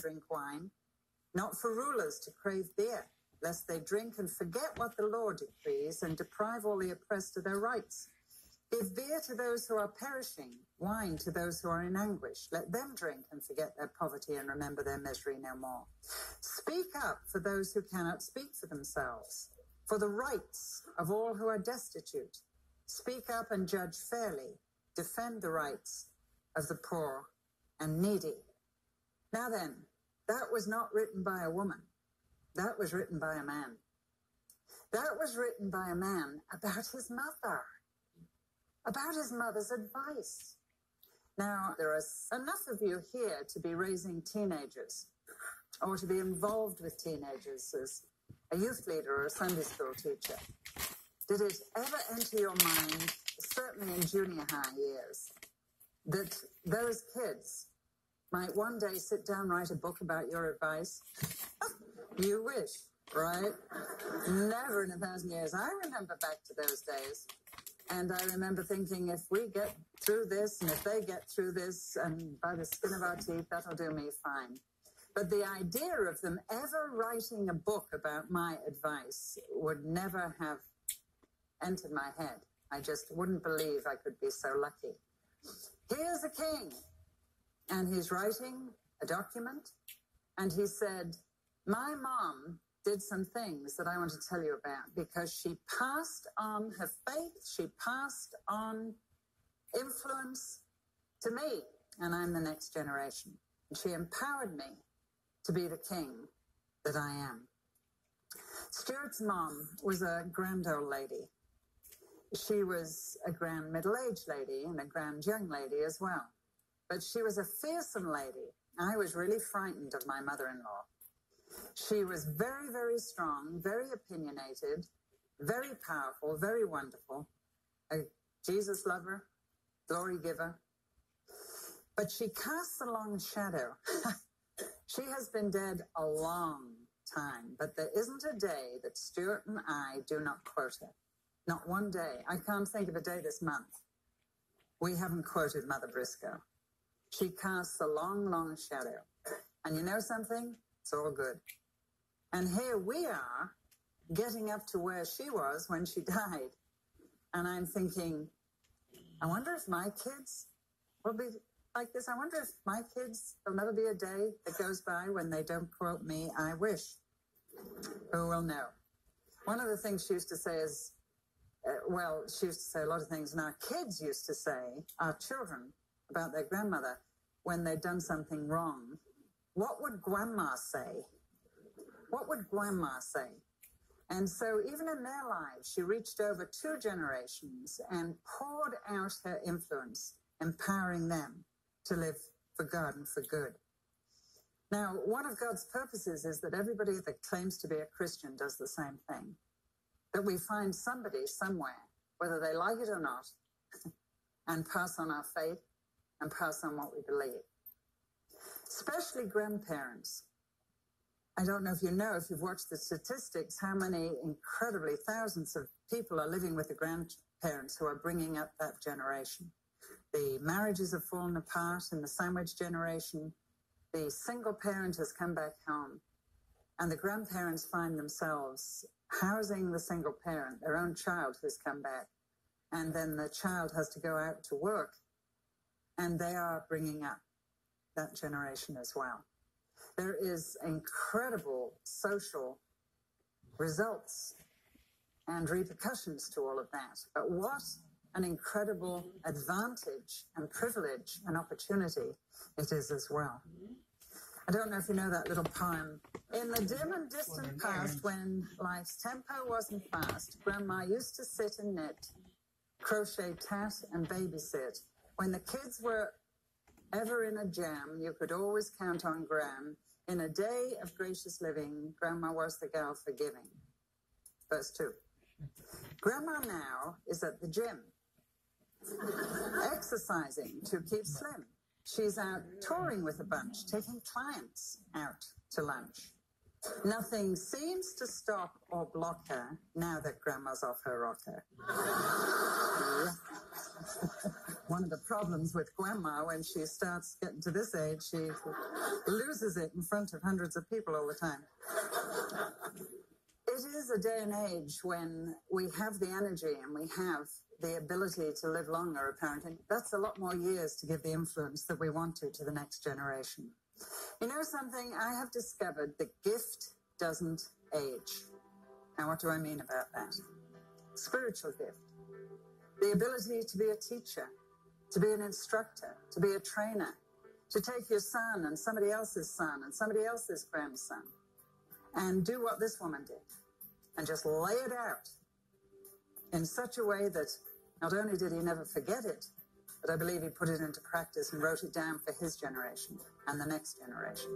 drink wine, not for rulers to crave beer, lest they drink and forget what the law decrees and deprive all the oppressed of their rights. Give beer to those who are perishing, wine to those who are in anguish. Let them drink and forget their poverty and remember their misery no more. Speak up for those who cannot speak for themselves, for the rights of all who are destitute. Speak up and judge fairly. Defend the rights of the poor and needy. Now then, that was not written by a woman. That was written by a man. That was written by a man about his mother, about his mother's advice. Now, there are enough of you here to be raising teenagers or to be involved with teenagers as a youth leader or a Sunday school teacher. Did it ever enter your mind, certainly in junior high years, that those kids might one day sit down and write a book about your advice? You wish, right? Never in 1,000 years. I remember back to those days. And I remember thinking, if we get through this and if they get through this and by the skin of our teeth, that'll do me fine. But the idea of them ever writing a book about my advice would never have entered my head. I just wouldn't believe I could be so lucky. Here's a king, and he's writing a document, and he said, my mom did some things that I want to tell you about because she passed on her faith, she passed on influence to me, and I'm the next generation. And she empowered me to be the king that I am. Stuart's mom was a grand old lady. She was a grand middle-aged lady and a grand young lady as well. But she was a fearsome lady. I was really frightened of my mother-in-law. She was very, very strong, very opinionated, very powerful, very wonderful, a Jesus lover, glory giver. But she casts a long shadow. She has been dead a long time, but there isn't a day that Stuart and I do not quote her. Not one day. I can't think of a day this month we haven't quoted Mother Briscoe. She casts a long, long shadow. And you know something? It's all good. And here we are getting up to where she was when she died. And I'm thinking, I wonder if my kids will be like this. I wonder if my kids, there'll never be a day that goes by when they don't quote me, I wish. Who will know? One of the things she used to say is, she used to say a lot of things, and our kids used to say, our children, about their grandmother, when they'd done something wrong. What would Grandma say? What would Grandma say? And so even in their lives, she reached over 2 generations and poured out her influence, empowering them to live for God and for good. Now, one of God's purposes is that everybody that claims to be a Christian does the same thing. That we find somebody somewhere, whether they like it or not, and pass on our faith and pass on what we believe. Especially grandparents. I don't know if you know, if you've watched the statistics, how many incredibly thousands of people are living with the grandparents who are bringing up that generation. The marriages have fallen apart in the sandwich generation. The single parent has come back home. And the grandparents find themselves housing the single parent, their own child who's come back. And then the child has to go out to work. And they are bringing up that generation as well. There is incredible social results and repercussions to all of that. But what an incredible advantage and privilege and opportunity it is as well. I don't know if you know that little poem. In the dim and distant past, when life's tempo wasn't fast, Grandma used to sit and knit, crochet, tat, and babysit. When the kids were ever in a jam, you could always count on Gran. In a day of gracious living, Grandma was the gal for giving. Verse 2. Grandma now is at the gym, exercising to keep slim. She's out touring with a bunch, taking clients out to lunch. Nothing seems to stop or block her now that Grandma's off her rocker. One of the problems with grandma when she starts getting to this age, she loses it in front of hundreds of people all the time. It is a day and age when we have the energy and we have the ability to live longer, apparently. That's a lot more years to give the influence that we want to the next generation. You know something? I have discovered that gift doesn't age. Now, what do I mean about that? Spiritual gift. The ability to be a teacher, to be an instructor, to be a trainer, to take your son and somebody else's son and somebody else's grandson and do what this woman did and just lay it out in such a way that not only did he never forget it, but I believe he put it into practice and wrote it down for his generation and the next generation.